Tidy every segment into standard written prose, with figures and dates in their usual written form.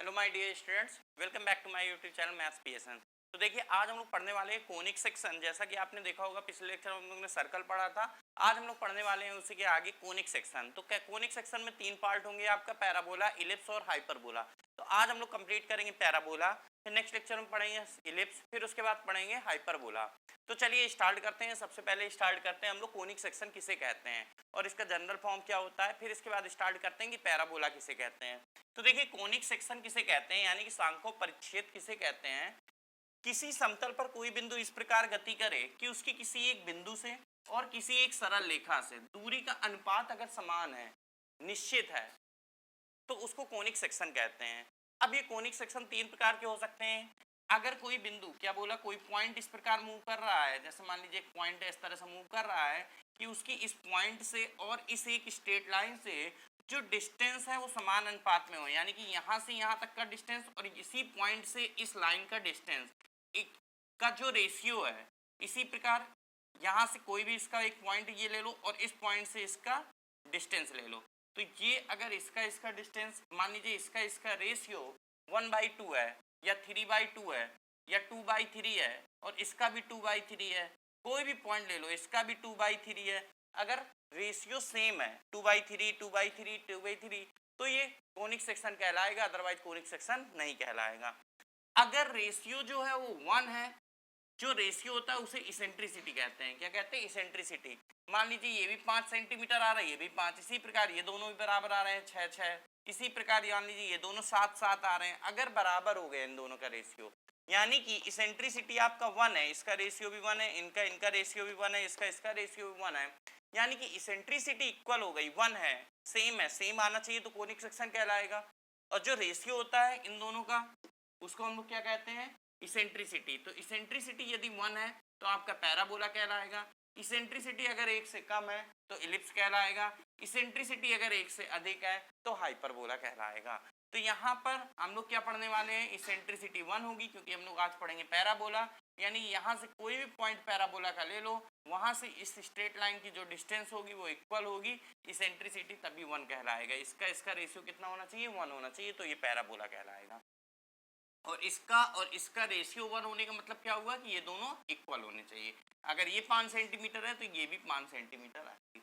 Hello my dear students, welcome back to my YouTube channel maths PSN. तो देखिए आज हम लोग पढ़ने वाले हैं कोनिक सेक्शन। जैसा कि आपने देखा होगा पिछले लेक्चर में हम लोग ने सर्कल पढ़ा था। आज हम लोग पढ़ने वाले हैं उसी के आगे कोनिक सेक्शन। तो क्या कोनिक सेक्शन में तीन पार्ट होंगे आपका, पैराबोला, इलिप्स और हाइपरबोला। तो आज हम लोग कंप्लीट करेंगे पैराबोला, फिर नेक्स्ट लेक्चर में पढ़ेंगे इलिप्स, फिर उसके बाद पढ़ेंगे हाइपरबोला। तो चलिए स्टार्ट करते हैं। सबसे पहले स्टार्ट करते हैं हम लोग कोनिक सेक्शन किसे कहते हैं और इसका जनरल फॉर्म क्या होता है। फिर इसके बाद स्टार्ट करते हैं कि पैराबोला किसे कहते हैं। तो देखिए कोनिक सेक्शन किसे कहते हैं, यानी कि सांको परिच्छेद किसे कहते हैं। किसी समतल पर कोई बिंदु इस प्रकार गति करे कि उसकी किसी एक बिंदु से और किसी एक सरल रेखा से दूरी का अनुपात अगर समान है, निश्चित है, तो उसको कोनिक सेक्शन कहते हैं। अब ये कोनिक सेक्शन तीन प्रकार के हो सकते हैं। अगर कोई बिंदु, क्या बोला, कोई पॉइंट इस प्रकार मूव कर रहा है, जैसे मान लीजिए एक पॉइंट इस तरह से मूव कर रहा है कि उसकी इस पॉइंट से और इस एक स्ट्रेट लाइन से जो डिस्टेंस है वो समान अनुपात में हो, यानी कि यहाँ से यहाँ तक का डिस्टेंस और इसी पॉइंट से इस लाइन का डिस्टेंस का जो रेशियो है, इसी प्रकार यहाँ से कोई भी इसका एक पॉइंट ये ले लो और इस पॉइंट से इसका डिस्टेंस ले लो। तो ये अगर इसका डिस्टेंस, मान लीजिए इसका रेशियो 1/2 है या 3/2 है या 2/3 है और इसका भी 2/3 है, कोई भी पॉइंट ले लो, इसका भी 2/3 है, अगर रेशियो सेम है 2/3 2/3 2/3, तो ये कोनिक सेक्शन कहलाएगा, अदरवाइज कोनिक सेक्शन नहीं कहलाएगा। अगर रेशियो जो है वो 1 है, जो रेशियो होता है उसे इसेंट्रिसिटी कहते हैं। क्या कहते हैं? इसेंट्रिसिटी। मान लीजिए ये भी 5 सेंटीमीटर आ रहा है, ये भी 5, इसी प्रकार ये दोनों भी बराबर आ रहे हैं 6 6, इसी प्रकार मान लीजिए ये दोनों 7 7 आ रहे हैं। अगर बराबर हो गए इन दोनों का रेशियो, यानी कि इसेंट्रिसिटी आपका 1 है, इसका रेशियो भी 1 है, इनका रेशियो भी 1 है, इसका रेशियो भी 1 है, यानी कि इसेंट्रिसिटी इक्वल हो गई, 1 है, सेम आना चाहिए तो कोनिक सेक्शन कहलाएगा। और जो रेशियो होता है इन दोनों का, उसको हम लोग क्या कहते हैं? इसेंट्रिसिटी। तो इसेंट्रिसिटी यदि 1 है तो आपका पैराबोला कहलाएगा। इसेंट्रिसिटी अगर 1 से कम है तो इलिप्स कहलाएगा। इसेंट्रिसिटी अगर 1 से अधिक है तो हाइपरबोला कहलाएगा। तो यहाँ पर हम लोग क्या पढ़ने वाले हैं? इसेंट्रिसिटी 1 होगी, क्योंकि हम लोग आज पढ़ेंगे पैराबोला, यानी यहाँ से कोई भी पॉइंट पैराबोला का ले लो, वहाँ से इस स्ट्रेट लाइन की जो डिस्टेंस होगी वो इक्वल होगी, इसेंट्रिसिटी तभी 1 कहलाएगा। इसका रेशियो कितना होना चाहिए? 1 होना चाहिए, तो ये पैराबोला कहलाएगा। और इसका रेशियो 1 होने का मतलब क्या हुआ कि ये दोनों इक्वल होने चाहिए। अगर ये 5 सेंटीमीटर है तो ये भी 5 सेंटीमीटर है।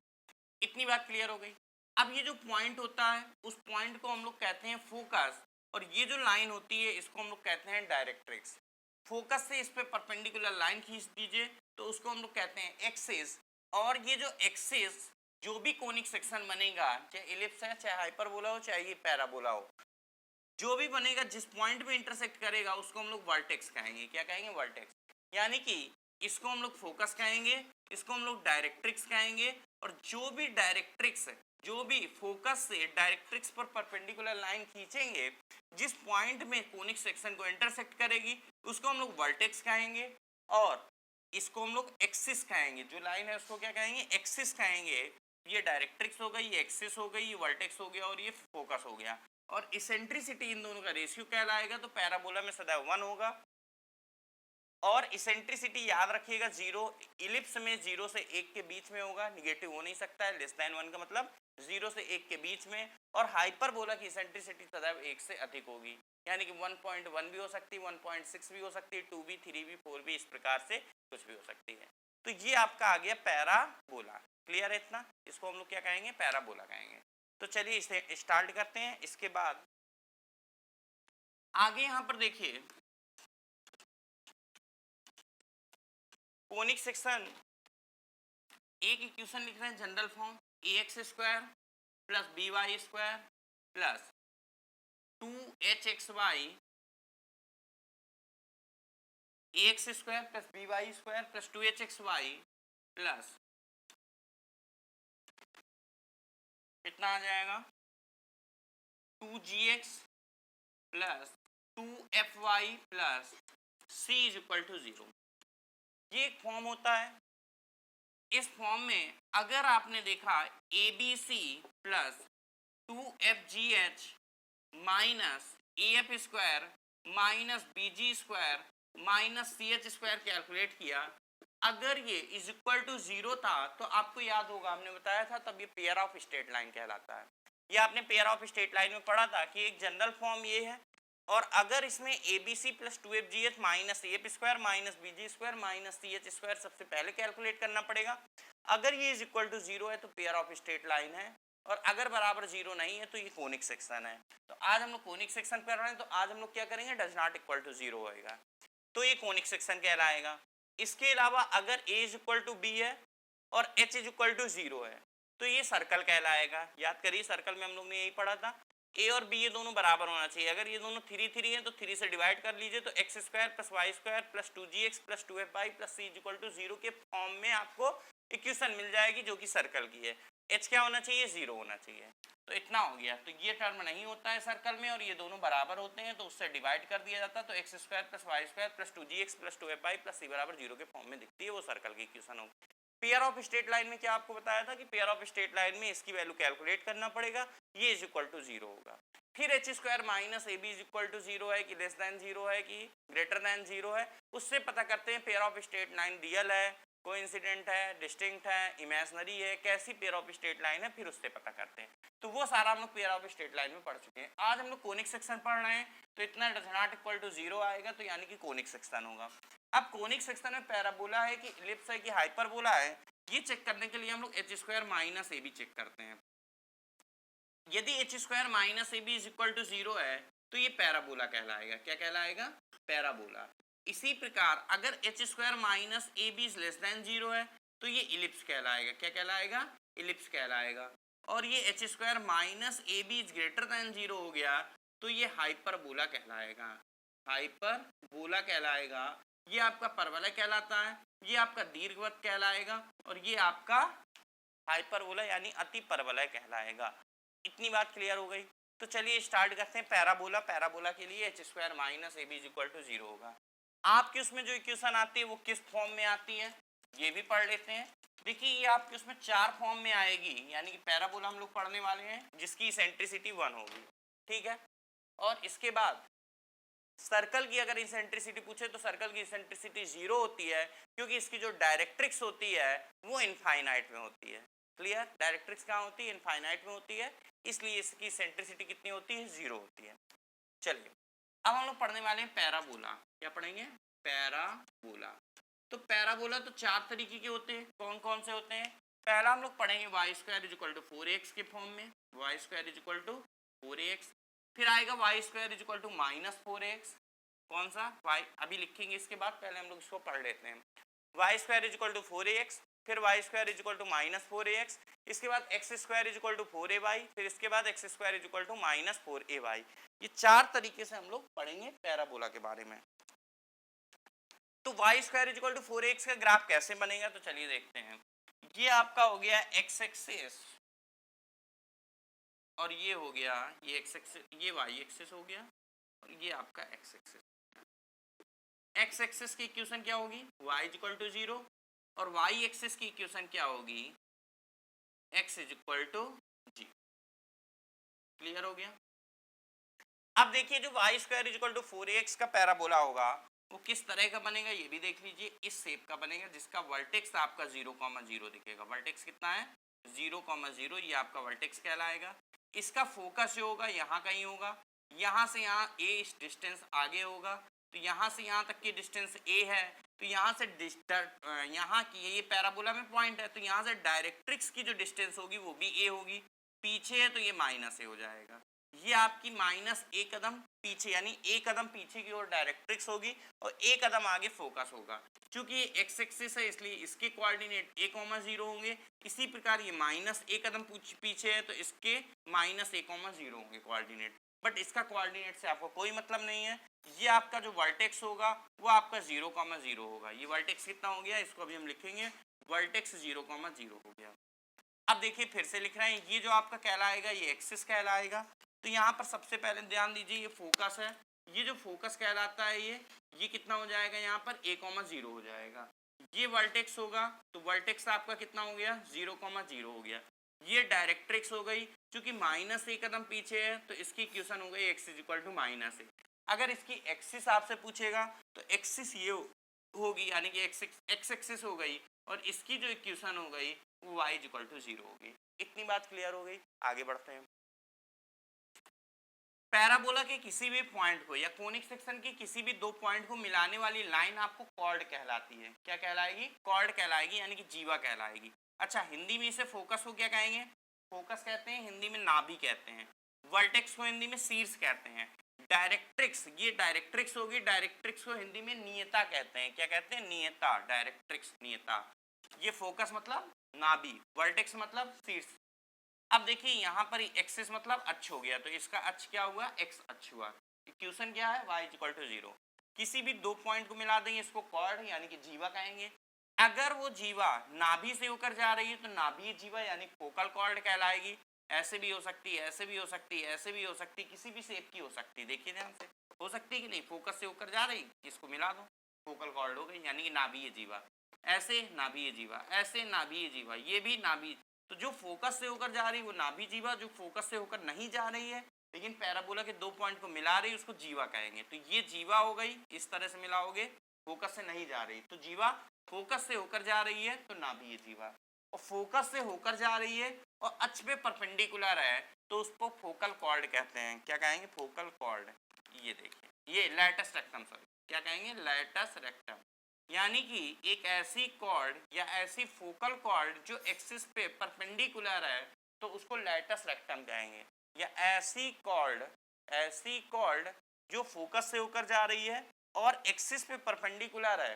इतनी बात क्लियर हो गई। अब ये जो पॉइंट होता है उस पॉइंट को हम लोग कहते हैं फोकस, और ये जो लाइन होती है इसको हम लोग कहते हैं डायरेक्ट्रिक्स। फोकस से इस पे परपेंडिकुलर लाइन खींच दीजिए तो उसको हम लोग कहते हैं एक्सिस। और ये जो एक्सिस, जो भी कोनिक सेक्शन बनेगा, चाहे इलिप्स है, चाहे हाइपरबोला हो, चाहे ये पैराबोला हो, जो भी बनेगा जिस पॉइंट पे इंटरसेक्ट करेगा उसको हम लोग वर्टेक्स कहेंगे। क्या कहेंगे? वर्टेक्स। यानी कि इसको हम लोग फोकस कहेंगे, इसको हम लोग डायरेक्ट्रिक्स कहेंगे, और जो भी डायरेक्ट्रिक्स, जो भी फोकस से डायरेक्ट्रिक्स पर परपेंडिकुलर लाइन खींचेंगे, जिस पॉइंट में कोनिक सेक्शन को इंटरसेक्ट करेगी, उसको हम लोग वर्टेक्स कहेंगे। और इसको हम लोग एक्सिस कहेंगे, जो लाइन है उसको क्या कहेंगे? एक्सिस कहेंगे। ये डायरेक्ट्रिक्स हो गई, ये एक्सिस हो गई, ये वर्टेक्स हो गया और ये फोकस हो गया। और इसेंट्रिसिटी इन दोनों का रेशियो कहलाएगा, तो पैराबोला में सदैव 1 होगा। और इसेंट्रिसिटी याद रखिएगा 0, इलिप्स में 0 से 1 के बीच में होगा, निगेटिव हो नहीं सकता है। लेस देन 1 का मतलब 0 से 1 के बीच में। और हाइपरबोला की इसेंट्रिसिटी सदैव 1 से अधिक होगी, यानी कि 1.1 भी हो सकती है, 1.6 भी हो सकती है, 2 भी, 3 भी, 4 भी, इस प्रकार से कुछ भी हो सकती है। तो ये आपका आ गया पैराबोला। क्लियर है इतना? इसको हम लोग क्या कहेंगे? पैराबोला कहेंगे। तो चलिए इसे स्टार्ट करते हैं। इसके बाद आगे यहां पर देखिए, कोनिक सेक्शन एक इक्वेशन लिख रहे हैं general form, ax² plus by² plus 2hxy ax² plus by² plus 2hxy plus कितना आ जाएगा? 2gx plus 2fy plus c is equal to 0। ये एक फॉर्म होता है। इस फॉर्म में अगर आपने देखा abc plus 2fgh minus af² minus bg² minus ch² calculate किया, अगर ये इज इक्वल टू 0 था तो आपको याद होगा, हमने बताया था तब, ये पेयर ऑफ स्ट्रेट लाइन कहलाता है। ये आपने पेयर ऑफ स्ट्रेट लाइन में पढ़ा था कि एक जनरल फॉर्म ये है और अगर इसमें A B C plus 2fgh minus F square minus BG square minus C H square सबसे पहले कैलकुलेट करना पड़ेगा। अगर ये इज इक्वल टू जीरो है तो पेयर ऑफ स्ट्रेट लाइन है, और अगर बराबर जीरो नहीं है तो ये कोनिक सेक्शन है। तो आज हम लोग कोनिक सेक्शन कर रहे हैं, तो आज हम लोग क्या करेंगे, does not equal to zero होएगा तो ये कोनिक सेक्शन कहलाएगा। इसके अलावा अगर A is equal to B है और H is equal to zero है तो ये सर्कल कहलाएगा। याद करिए सर्कल में हम लोग ने यही पढ़ा था, ए और बी ये दोनों बराबर होना चाहिए। अगर ये दोनों 3 3 है तो 3 से डिवाइड कर लीजिए, तो x square plus Y square plus 2gx plus 2fy plus C is equal to zero के फॉर्म में आपको इक्वेशन मिल जाएगी जो कि सर्कल की है। एच क्या होना चाहिए, जीरो होना चाहिए। तो इतना हो गया। तो ये टर्म नहीं होता है सर्कल में और ये दोनों बराबर होते हैं तो उससे डिवाइड कर दिया जाता है, तो x square plus Y square plus 2gx plus 2fy plus c बराबर जीरो के फॉर्म में दिखती है, वो सर्कल की इक्वेशन होगी। पेयर ऑफ स्ट्रेट लाइन में क्या आपको बताया था कि पेयर ऑफ स्ट्रेट लाइन में इसकी वैल्यू कैलकुलेट करना पड़ेगा, ये इज इक्वल टू जीरो होगा। फिर H square minus A B is equal to zero है कि लेस देन जीरो है कि ग्रेटर देन जीरो है, उससे पता करते हैं pair of straight line real है, कोइंसिडेंट है, डिस्टिंक्ट है, इमेजिनरी है, कैसी पेयर ऑफ स्ट्रेट लाइन है, फिर उससे पता करते हैं। तो वो सारा हम लोग पेयर ऑफ स्ट्रेट लाइन में पढ़ चुके हैं। आज हम लोग कोनिक सेक्शन पढ़ रहे हैं, तो इतना does not equal to zero आएगा, तो यानी कि कोनिक सेक्शन होगा। अब कोनिक सेक्शन में पैराबोला है कि इलिप्स है कि हाइपरबोला है, ये चेक करने के लिए हम लोग H square minus A B check करते हैं। यदि H square minus A B is equal to zero है तो ये पैराबोला कहलाएगा। क्या कहलाएगा, पैराबोला। इसी प्रकार अगर H square minus A B is less than zero है तो ये इलिप्स कहलाएगा। क्या कहलाएगा, इलिप्स कहलाएगा। और ये H square minus A B is greater than zero हो गया तो ये हाइपरबोला कहलाएगा। हाइपरबोला कहलाएगा। ये आपका परवलय कहलाता है, ये आपका दीर्घवृत्त कहलाएगा, और ये आपका हाइपरबोला यानी अति परवलय कहलाएगा। इतनी बात क्लियर हो गई। तो चलिए स्टार्ट करते हैं। पैराबोला, पैराबोला के लिए H square minus A B is equal to zero होगा। आपके उसमें जो इक्वेशन आती है वो किस फॉर्म में आती है ये भी पढ़ लेते हैं। देखिए ये आपके उसमें 4 फॉर्म में आएगी, यानी कि पैराबोला हम लोग पढ़ने वाले हैं जिसकी इसेंट्रिसिटी 1 होगी, ठीक है। और इसके बाद सर्कल की अगर इसेंट्रिसिटी पूछे तो सर्कल की इसेंट्रिसिटी 0 होती है, क्योंकि इसकी जो डायरेक्ट्रिक्स होती है वो इनफाइनाइट में होती है। क्लियर, डायरेक्ट्रिक्स कहाँ होती है, इनफाइनाइट में होती है, इसलिए इसकी इसेंट्रिसिटी कितनी होती है, 0 होती है। चलिए अब हम लोग पढ़ने वाले हैं पैराबोला। क्या पढ़ेंगे, पैराबोला। तो पैराबोला तो 4 तरीके के होते हैं। कौन कौन से होते हैं, पहला हम लोग पढ़ेंगे Y square is equal to 4x के फॉर्म में, Y square is equal to 4x। फिर आएगा Y square is equal to minus 4x। कौन सा, वाई अभी लिखेंगे इसके बाद, पहले हम लोग इसको पढ़ लेते हैं। Y square is equal to 4ax, फिर Y square is equal to minus 4ax, इसके बाद X square is equal to 4ay, फिर इसके बाद X square is equal to minus 4ay। ये 4 तरीके से हम लोग पढ़ेंगे पैराबोला के बारे में। तो Y square is equal to 4ax का ग्राफ कैसे बनेगा, तो चलिए देखते हैं। ये आपका हो गया एक्स एक्सिस, और ये हो गया ये एक्स एक्सिस, ये वाई एक्सिस हो गया, और ये आपका एक्स एक्सिस। एक्स एक्सिस की इक्वेशन क्या होगी, y इज इक्वल टू 0, और वाई एक्सिस की इक्वेशन क्या होगी, x is equal to G. Clear हो गया। अब देखिए जो Y square is equal to 4ax का पैराबोला होगा वो किस तरह का बनेगा ये भी देख लीजिए। इस शेप का बनेगा जिसका वर्टेक्स आपका 0,0 दिखेगा। वर्टेक्स कितना है, 0,0, ये आपका वर्टेक्स कहलाएगा। इसका फोकस जो होगा यहाँ कहीं होगा, यहाँ से यहाँ a इस डिस्टेंस आगे होगा, तो यहाँ से यहाँ तक की डिस्टेंस a है, तो यहाँ से यहाँ की ये पैराबोला में पॉइंट है, तो यहाँ से डायरेक्ट्रिक्स की जो डिस्टेंस होगी वो भी a होगी। पीछे है तो ये माइनस a हो जाएगा। ये आपकी माइनस a कदम पीछे, यानी a कदम पीछे की ओर डायरेक्ट्रिक्स होगी और a कदम आगे फोकस होगा। क्योंकि ये एक्स एक्सिस है इसलिए इसके कोऑर्डिनेट a,0 होंगे। इसी प्रकार ये माइनस a कदम पीछे है तो इसके माइनस a,0 होंगे कोऑर्डिनेट। बट इसका कोऑर्डिनेट से आपको कोई मतलब नहीं है। ये आपका जो वर्टेक्स होगा वो आपका 0,0 होगा। ये वर्टेक्स कितना हो गया, इसको अभी हम लिखेंगे, वर्टेक्स 0,0 हो गया। अब देखिए फिर से लिख रहे हैं, ये जो आपका कहलाएगा ये एक्सिस कहलाएगा। तो यहाँ पर सबसे पहले ध्यान दीजिए ये फोकस है, ये जो फोकस कहलाता है ये कितना हो जाएगा, यहाँ पर a,0 हो जाएगा। ये वर्टेक्स होगा तो वर्टेक्स आपका कितना हो गया, 0,0 हो गया। ये डायरेक्ट्रिक्स हो गई, क्योंकि माइनस a कदम पीछे है तो इसकी इक्वेशन हो गई x is equal to minus a। अगर इसकी एक्सिस आपसे पूछेगा तो एक्सिस ये होगी, यानी कि एक्स एक्सिस हो गई, और इसकी जो इक्वेशन हो गई वो y इज इक्वल टू 0 होगी। इतनी बात क्लियर हो गई। आगे बढ़ते हैं। पैराबोला के किसी भी पॉइंट को या कोनिक सेक्शन के किसी भी दो पॉइंट को मिलाने वाली लाइन आपको कॉर्ड कहलाती है। क्या कहलाएगी? कॉर्ड कहलाएगी, यानी कि जीवा कहलाएगी। अच्छा, हिंदी में इसे फोकस को क्या कहेंगे? फोकस कहते हैं, हिंदी में नाभि कहते हैं। वर्टेक्स को हिंदी में शीर्ष कहते हैं। डायरेक्ट्रिक्स, ये डायरेक्ट्रिक्स होगी, डायरेक्ट्रिक्स को हिंदी में नियता कहते हैं। क्या कहते हैं? नियता, डायरेक्ट्रिक्स, नियता। ये फोकस मतलब नाभि, वर्टेक्स मतलब शीर्ष। अब देखिए यहाँ पर एक्सिस मतलब अक्ष हो गया, तो इसका अक्ष क्या हुआ? एक्स अक्ष हुआ। इक्वेशन क्या है? y equal to 0। किसी भी दो पॉइंट को मिला देंगे, इसको कॉर्ड यानी कि जीवा कहेंगे। अगर वो जीवा नाभि से होकर जा रही है तो नाभीय जीवा यानी फोकल कॉर्ड कहलाएगी। ऐसे भी हो सकती है, ऐसे भी हो सकती है, ऐसे भी हो सकती है, किसी भी शेप की हो सकती है। देखिए ध्यान से, हो सकती है कि नहीं? फोकस से होकर जा रही, इसको मिला दो, फोकल कॉर्ड हो गई, यानी कि नाभीय जीवा। ऐसे नाभीय जीवा, ऐसे नाभीय जीवा, ये भी नाभीय। तो जो फोकस से होकर जा रही है वो नाभि जीवा, जो फोकस से होकर नहीं जा रही है लेकिन पैराबोला के दो पॉइंट को मिला रही है उसको जीवा कहेंगे। तो ये जीवा हो गई, इस तरह से मिलाओगे, फोकस से नहीं जा रही तो जीवा, फोकस से होकर जा रही है तो नाभि जीवा, और फोकस से होकर जा रही है और अक्ष पे परपेंडिकुलर है तो उसको फोकल कॉर्ड कहते हैं। क्या कहेंगे? Focal cord. ये देखिए, ये लैटस रेक्टम, सॉरी क्या कहेंगे? लैटस रेक्टम, यानी कि एक ऐसी कॉर्ड या ऐसी फोकल कॉर्ड जो एक्सिस पे परपेंडिकुलर है तो उसको लैटस रेक्टम कहेंगे। या ऐसी कॉर्ड जो फोकस से होकर जा रही है और एक्सिस पे परपेंडिकुलर है,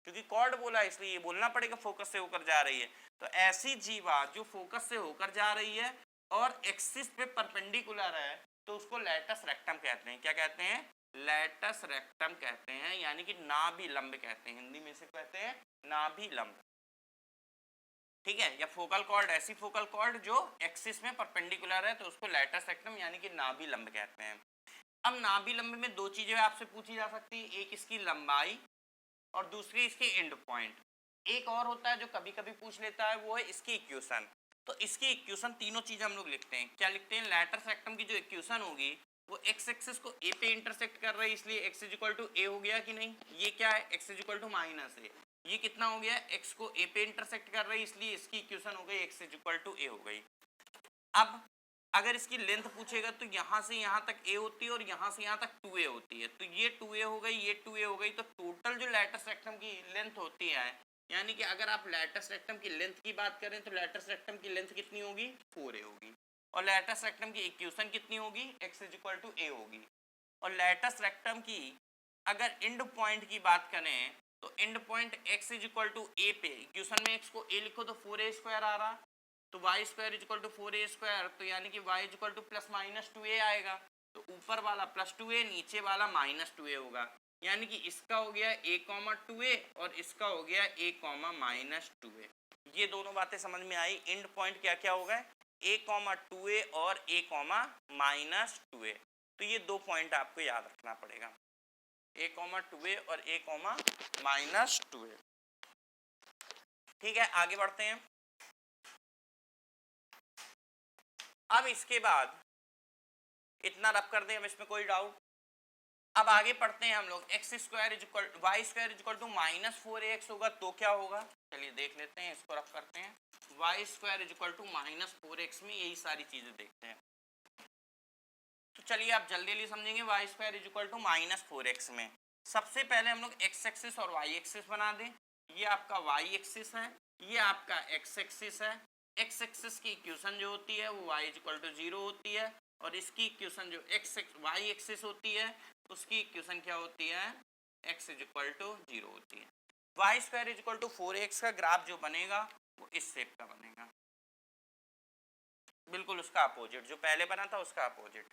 क्योंकि कॉर्ड बोला इसलिए ये बोलना पड़ेगा फोकस से होकर जा रही है। तो ऐसी जीवा जो फोकस से होकर जा रही है और एक्सिस पे परपेंडिकुलर है तो उसको लैटस रेक्टम कहते हैं। क्या कहते हैं? लैटस रेक्टम कहते हैं, यानी कि नाभि लंब कहते हैं। हिंदी में से कहते हैं नाभि लंब, ठीक है। या फोकल कॉर्ड, ऐसी फोकल कॉर्ड जो एक्सिस में परपेंडिकुलर है तो उसको लैटस रेक्टम यानी कि नाभि लंब कहते हैं। अब नाभि लंब में दो चीजें आपसे पूछी जा सकती है, एक इसकी लंबाई और दूसरी इसके एंड पॉइंट। एक और होता है जो कभी कभी पूछ लेता है, वो है इसकी इक्वेशन। तो इसकी इक्वेशन तीनों चीजें हम लोग लिखते हैं। क्या लिखते हैं? लैटस रेक्टम की जो इक्वेशन होगी वो एक्स एक्सिस को ए पे इंटरसेक्ट कर रही है, इसलिए x is equal to a हो गया कि नहीं? ये क्या है? X is equal to minus a. ये कितना हो गया? एक्स को ए पे इंटरसेक्ट कर रही है, इसलिए इसकी इक्वेशन हो गई x is equal to a हो गई। अब अगर इसकी लेंथ पूछेगा तो यहाँ से यहाँ तक ए होती है और यहाँ से यहाँ तक 2a होती है, तो ये 2a हो गई, ये 2a हो गई। तो टोटल जो लैटस रेक्टम की लेंथ होती है, यानी कि अगर आप लैटस रेक्टम की लेंथ की बात करें तो लैटस रेक्टम की लेंथ कितनी होगी? 4a होगी। और लैटस रेक्टम की इक्वेशन कितनी होगी? x is equal to a होगी। और लैटस रेक्टम की अगर एंड पॉइंट की बात करें तो end point x is equal to a पे, इक्वेशन में x को a लिखो तो 4a स्क्वायर आ रहा, तो Y square is equal to 4a square, तो यानी कि y is equal to plus minus 2a आएगा। तो ऊपर वाला प्लस 2a, नीचे वाला माइनस 2a होगा, यानी कि इसका हो गया a कॉमा 2a और इसका हो गया a कॉमा माइनस 2a। ये दोनों बातें समझ में आई। एंड पॉइंट क्या क्या हो गए? a कॉमा 2a और a कॉमा माइनस 2a। तो ये दो पॉइंट आपको याद रखना पड़ेगा, a कॉमा 2a और a कॉमा माइनस 2a। ठीक है, आगे बढ़ते हैं। अब इसके बाद इतना रब कर दें, अब इसमें कोई डाउट? अब आगे पढ़ते हैं हम लोग। X square is equal Y square is equal to minus 4ax होगा तो क्या होगा? चलिए देख लेते हैं, इसको रब करते हैं। Y square is equal to minus 4x में यही सारी चीजें देखते हैं। तो चलिए आप जल्दी जल्दी समझेंगे। Y square is equal to minus 4x में सबसे पहले हम लोग एक्स एक्सिस और वाई एक्सिस बना दें। ये आपका वाई एक्सिस है, ये आपका एक्स एक्सिस है। एक्स एक्सिस की इक्वेशन जो होती है वो y इज इक्वल टू 0 होती है, और इसकी इक्वेशन जो वाई एक्सिस होती है उसकी इक्वेशन क्या होती है? x इज इक्वल टू 0 होती है। Y square is equal to 4x का ग्राफ जो बनेगा वो इस शेप का बनेगा, बिल्कुल उसका अपोजिट, जो पहले बना था उसका अपोजिट।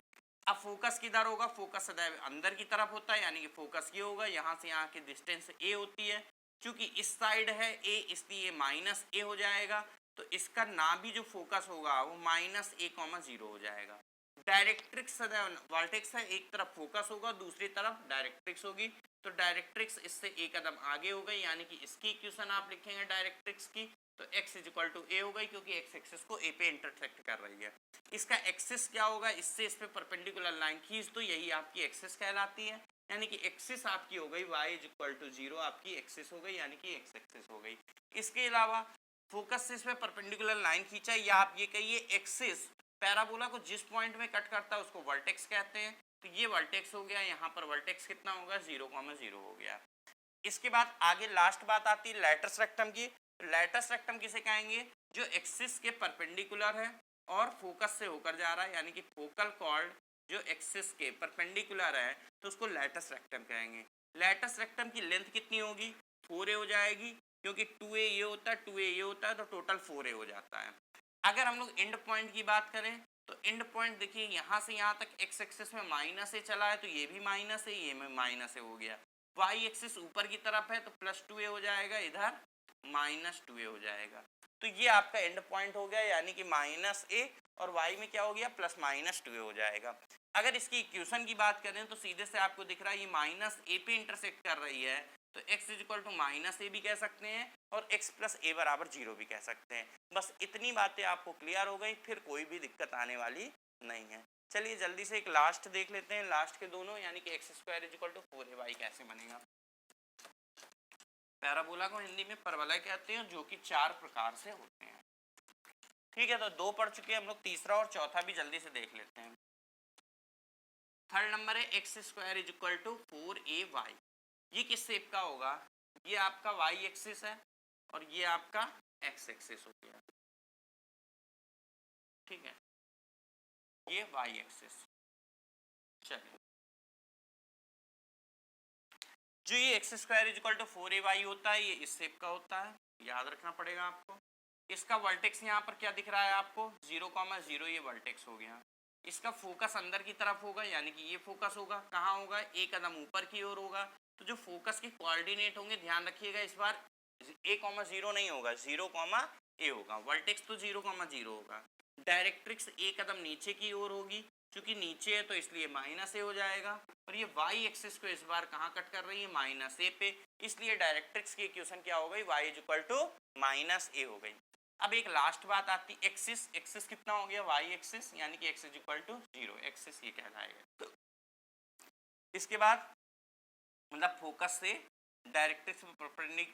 अब फोकस किधर होगा? फोकस सदैव अंदर की तरफ होता है, यानी कि फोकस ये होगा, यहाँ से यहाँ की डिस्टेंस a होती है। क्योंकि इस साइड है a इसलिए माइनस a हो जाएगा, तो इसका नाभि जो फोकस होगा वो माइनस a कॉमा 0 हो जाएगा। डायरेक्ट्रिक्स सदैव वर्टेक्स है, एक तरफ फोकस होगा दूसरी तरफ डायरेक्ट्रिक्स होगी, तो डायरेक्ट्रिक्स इससे एक कदम आगे हो गई, यानी कि इसकी इक्वेशन आप लिखेंगे डायरेक्ट्रिक्स की तो x is equal to a हो गई, क्योंकि x एक्सिस को a पे इंटरसेक्ट कर रही है। इसका एक्सिस क्या होगा? इससे इस पे परपेंडिकुलर लाइन खींच तो यही आपकी एक्सिस कहलाती है, यानी कि एक्सिस आपकी हो गई y इज इक्वल टू 0 आपकी एक्सिस हो गई, यानी कि x एक्सिस हो गई। इसके अलावा फोकस से इस पे परपेंडिकुलर लाइन खींचा, या आप ये कहिए एक्सिस पैराबोला को जिस पॉइंट में कट करता है उसको वर्टेक्स कहते हैं। तो ये वर्टेक्स हो गया, यहाँ पर वर्टेक्स कितना होगा 0,0 हो गया। इसके बाद आगे लास्ट बात आती है लैटस रेक्टम की। लैटस रेक्टम किसे कहेंगे, जो एक्सिस के परपेंडिकुलर है और फोकस से होकर जा रहा है, यानी कि फोकल कॉर्ड जो एक्सिस के परपेंडिकुलर है तो उसको लैटस रेक्टम कहेंगे। लैटस रेक्टम की लेंथ कितनी होगी, 4a हो जाएगी, क्योंकि 2a ये होता है 2a ये होता है तो टोटल 4a हो जाता है। अगर हम लोग एंड पॉइंट की बात करें तो एंड पॉइंट देखिए यहाँ से यहाँ तक एक्स एक्सिस में माइनस ए चला है तो ये भी माइनस है, ये में माइनस ए हो गया। वाई एक्सिस ऊपर की तरफ है तो +2a हो जाएगा, इधर -2a हो जाएगा। तो ये आपका एंड पॉइंट हो गया, यानी कि -a और y में क्या हो गया +-2a हो जाएगा। अगर इसकी इक्वेशन की बात करें तो सीधे से आपको दिख रहा है ये -a पे इंटरसेक्ट कर रही है तो x =-a भी कह सकते हैं और x + a = 0 भी कह सकते हैं। बस इतनी बातें आपको क्लियर हो गई, फिर कोई भी दिक्कत आने वाली नहीं है। चलिए जल्दी से एक लास्ट देख लेते हैं, लास्ट के दोनों, यानी कि x² = 4ay कैसे बनेगा। पैराबोला को हिंदी में परवलय कहते हैं, जो कि 4 प्रकार से होते हैं। ठीक है, तो 2 पढ़ चुके हैं हम लोग, तीसरा और चौथा भी जल्दी से देख लेते हैं। थर्ड नंबर है x² = 4ay। ये किस शेप का होगा, ये आपका y एक्सिस है और ये आपका x एक्सिस हो गया। ठीक है, ये y एक्सिस। चलिए, जो ये x² = 4ay होता है ये इस शेप का होता है, याद रखना पड़ेगा आपको। इसका वर्टेक्स यहाँ पर क्या दिख रहा है आपको 0,0, ये वर्टेक्स हो गया। इसका फोकस अंदर की तरफ होगा, यानी कि ये फोकस होगा, कहाँ होगा, एक कदम ऊपर की ओर होगा। तो जो फोकस के कोऑर्डिनेट होंगे ध्यान रखिएगा, इस बार a,0 नहीं होगा, 0,a होगा। वर्टेक्स तो 0,0 होगा। डायरेक्ट्रिक्स एक कदम नीचे की ओर होगी, क्योंकि नीचे है तो इसलिए -a हो जाएगा। और ये y एक्सिस को इस बार कहाँ कट कर रही है -a पे, इसलिए डायरेक्ट्रिक्स की इक्वेशन क्या हो गई, y = -a हो गई। अब एक लास्ट बात आती है एक्सिस। एक्सिस कितना हो गया, y एक्सिस, यानी कि x = 0, एक्सिस ये कहलाएगा। इसके बाद मतलब फोकस से डायरेक्ट्रिक्स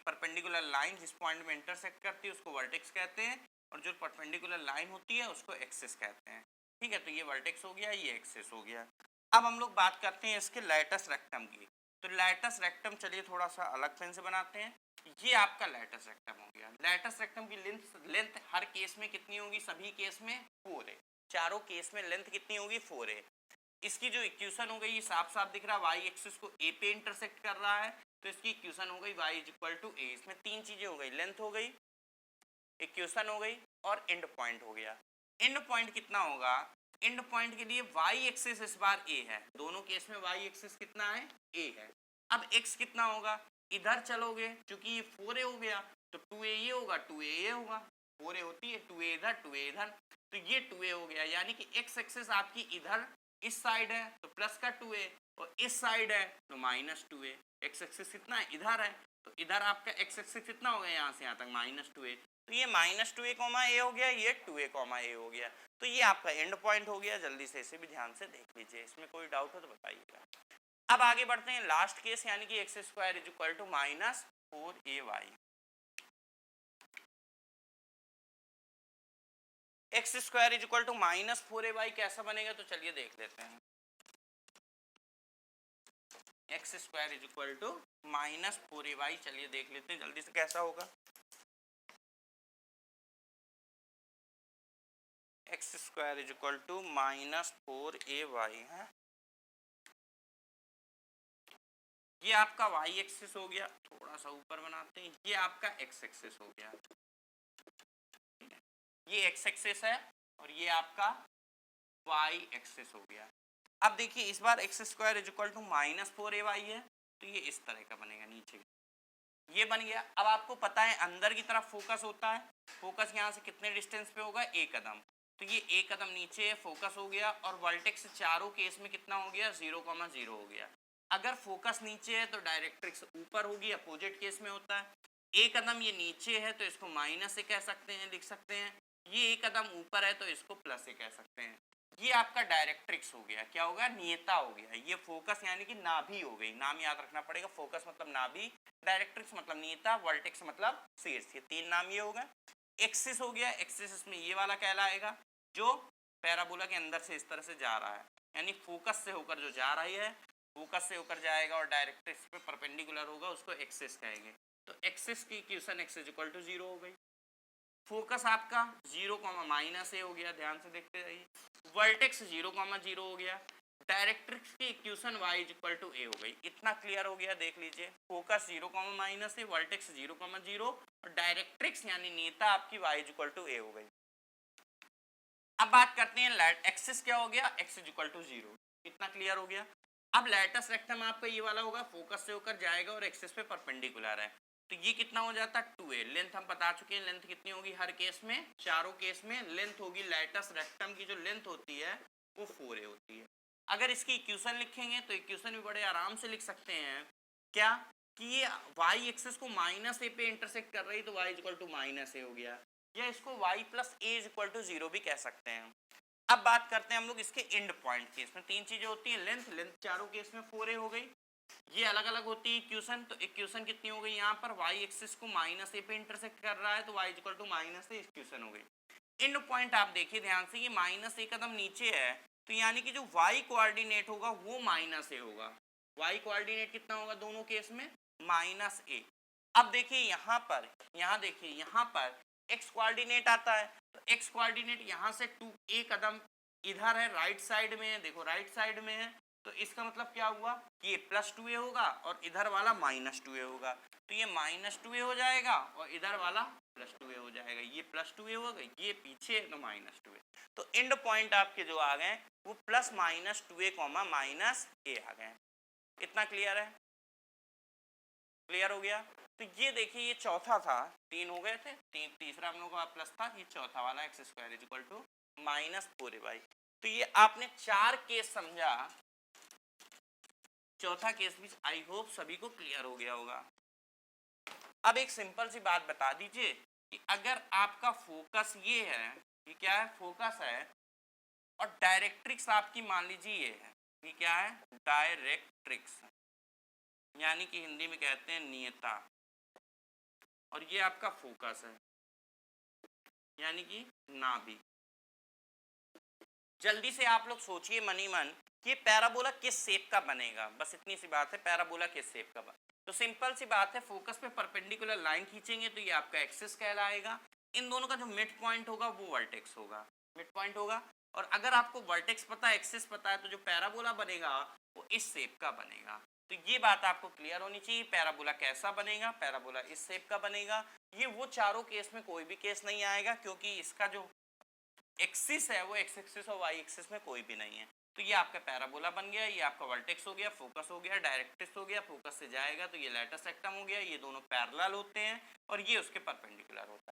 परपेंडिकुलर लाइन जिस पॉइंट में इंटरसेक्ट करती है उसको वर्टेक्स कहते हैं, और जो परपेंडिकुलर लाइन होती है उसको एक्सिस कहते हैं। ठीक है, तो ये वर्टेक्स हो गया, ये एक्सिस हो गया। अब हम लोग बात करते हैं इसके लैटस रेक्टम की। तो लैटस रेक्टम चलिए थोड़ा सा अलग पेन से बनाते हैं। ये आपका लैटस रेक्टम हो गया। लैटस रेक्टम की लेंथ हर केस में कितनी होगी, सभी केस में 4 है। चारों केस में लेंथ कितनी होगी 4 है। इसकी जो इक्वेशन हो गई ये साफ साफ दिख रहा है, y एक्सिस को a पे इंटरसेक्ट कर रहा है तो इसकी इक्वेशन हो गई y = a। इसमें 3 चीजें हो गई, लेंथ हो गई, इक्वेशन हो गई और एंड पॉइंट हो गया। एंड पॉइंट कितना होगा, एंड पॉइंट के लिए y एक्सिस इस बार a है, दोनों केस में y एक्सिस कितना है a है। अब x कितना होगा, इधर चलोगे क्योंकि ये 4a हो गया तो 2a ये होगा 2a ये होगा, 4a होती है 2a इधर 2a इधर, तो ये 2a हो गया। यानी कि x एक्सिस आपकी इधर इस साइड है तो प्लस का 2a और इस साइड है तो -2a। x एक्सिस कितना है इधर है तो इधर आपका x एक्सिस कितना हो गया यहाँ से यहाँ तक -2a, तो ये -2a, हो गया, ये 2a, a हो गया। तो ये आपका एंड पॉइंट हो गया। जल्दी से इसे भी ध्यान से देख लीजिए, इसमें कोई डाउट हो तो बताइएगा। अब आगे बढ़ते हैं लास्ट केस, यानी कि x² = -4ay। x² = -4ay कैसा बनेगा तो चलिए देख लेते हैं। x² = -4ay, चलिए देख लेते हैं जल्दी से कैसा होगा। x² = -4ay है, ये आपका y एक्सिस हो गया, थोड़ा सा ऊपर बनाते हैं, ये आपका x एक्सिस हो गया, ये x एक्सिस है और ये आपका y एक्सिस हो गया। अब देखिए इस बार x² = -4ay है तो ये इस तरह का बनेगा, नीचे ये बन गया। अब आपको पता है अंदर की तरफ फोकस होता है, फोकस यहाँ से कितने डिस्टेंस पे होगा, 1 कदम, तो ये 1 कदम नीचे है, फोकस हो गया। और वर्टेक्स चारों केस में कितना हो गया 0,0 हो गया। अगर फोकस नीचे है तो डायरेक्ट्रिक्स ऊपर होगी, अपोजिट केस में होता है। 1 कदम ये नीचे है तो इसको -a कह सकते हैं, लिख सकते हैं। ये 1 कदम ऊपर है तो इसको +a कह सकते हैं। ये आपका डायरेक्ट्रिक्स हो गया, क्या होगा, नियता हो गया। ये फोकस यानी कि नाभि हो गई, नाम याद रखना पड़ेगा, फोकस मतलब नाभि, डायरेक्ट्रिक्स मतलब नियता, वर्टेक्स मतलब शीर्ष, ये 3 नाम ये होगा। एक्सिस हो गया, एक्सिस में ये वाला कहलाएगा जो पैराबोला के अंदर से इस तरह से जा रहा है, यानी फोकस से होकर जो जा रही है, फोकस से होकर जाएगा और डायरेक्ट्रिक्स पे परपेंडिकुलर होगा, उसको एक्सिस कहेंगे। तो एक्सिस की equation x is equal to 0 हो गई। फोकस आपका 0, -a हो गया, ध्यान से देखते रहिए। वर्टेक्स 0, 0 हो गया। डायरेक्ट्रिक्स की equation y is equal to a हो गई। इतना क्लियर हो गया, देख लीजिए। फोकस 0, -a, वर्टेक्स 0, 0 और डायरेक्ट्रिक्स यानी नेता आपकी y is equal to a हो गई। अब बात करते हैं लाइट एक्सिस क्या हो गया, x इज इक्वल टू 0। इतना क्लियर हो गया। अब लैटस रेक्टम आपका ये वाला होगा, फोकस से होकर जाएगा और एक्सिस पे परपेंडिकुलर है, तो ये कितना हो जाता है 2a। लेंथ हम बता चुके हैं, लेंथ कितनी होगी हर केस में, चारों केस में लेंथ होगी, लैटस रेक्टम की जो लेंथ होती है वो 4a होती है। अगर इसकी इक्वेशन लिखेंगे तो इक्वेशन भी बड़े आराम से लिख सकते हैं, क्या कि ये y एक्सिस को -a पे इंटरसेक्ट कर रही, तो y is equal to -a हो गया, या इसको y plus a is equal to 0 भी कह सकते हैं। अब बात करते हैं हम लोग इसके एंड पॉइंट की। इसमें तीन चीजें होती हैं, लेंथ चारों केस में 4a हो गई, ये अलग अलग होती है इक्वेशन। तो इक्वेशन कितनी हो गई यहाँ पर, y एक्सिस को -a पे इंटरसेक्ट कर रहा है, तो y equal to -a equation हो गई। एंड पॉइंट आप देखिए ध्यान से, ये -a कदम नीचे है, तो यानी कि जो y कोऑर्डिनेट होगा वो -a होगा। y कोऑर्डिनेट कितना होगा दोनों केस में, -a। अब देखिए यहाँ पर, यहाँ देखिए यहाँ पर x कोऑर्डिनेट आता है, तो x कोऑर्डिनेट यहाँ से 2a कदम इधर है, राइट साइड में है, देखो राइट साइड में है, तो इसका मतलब क्या हुआ कि ये +2a होगा और इधर वाला -2a होगा, तो ये -2a हो जाएगा और इधर वाला +2a हो जाएगा, ये +2a होगा, ये पीछे तो -2a। तो एंड पॉइंट आपके जो आ गए वो +-2a, -a आ गए। इतना क्लियर है, क्लियर हो गया। तो ये देखिए ये चौथा था, 3 हो गए थे, तीसरा हम लोग का प्लस था, ये चौथा वाला x स्क्वायर इज इक्वल टू -4a। तो ये आपने 4 केस समझा, चौथा केस भी आई होप सभी को क्लियर हो गया होगा। अब एक सिंपल सी बात बता दीजिए कि अगर आपका फोकस ये है, ये क्या है, फोकस है, और डायरेक्ट्रिक्स आपकी मान लीजिए ये है, ये क्या है, डायरेक्ट्रिक्स, यानी कि हिंदी में कहते हैं नियता, और ये आपका फोकस है यानी कि नाभि। जल्दी से आप लोग सोचिए मनी मन कि पैराबोला किस शेप का बनेगा, बस इतनी सी बात है, पैराबोला किस शेप का बनेगा। तो सिंपल सी बात है, फोकस पे परपेंडिकुलर लाइन खींचेंगे तो ये आपका एक्सिस कहलाएगा, इन दोनों का जो मिड पॉइंट होगा वो वर्टेक्स होगा, मिड पॉइंट होगा। और अगर आपको वर्टेक्स पता है, एक्सिस पता है, तो जो पैराबोला बनेगा वो इस शेप का बनेगा। तो ये बात आपको क्लियर होनी चाहिए, पैराबोला कैसा बनेगा, पैराबोला इस शेप का बनेगा। ये वो चारों केस में कोई भी केस नहीं आएगा, क्योंकि इसका जो एक्सिस है वो एक्स एक्सिस और वाई एक्सिस में कोई भी नहीं है। तो ये आपका पैराबोला बन गया, ये आपका वर्टेक्स हो गया, फोकस हो गया, डायरेक्ट्रिक्स हो गया, फोकस से जाएगा तो ये लैटस रेक्टम हो गया, ये दोनों पैरेलल होते हैं और ये उसके परपेंडिकुलर होता है।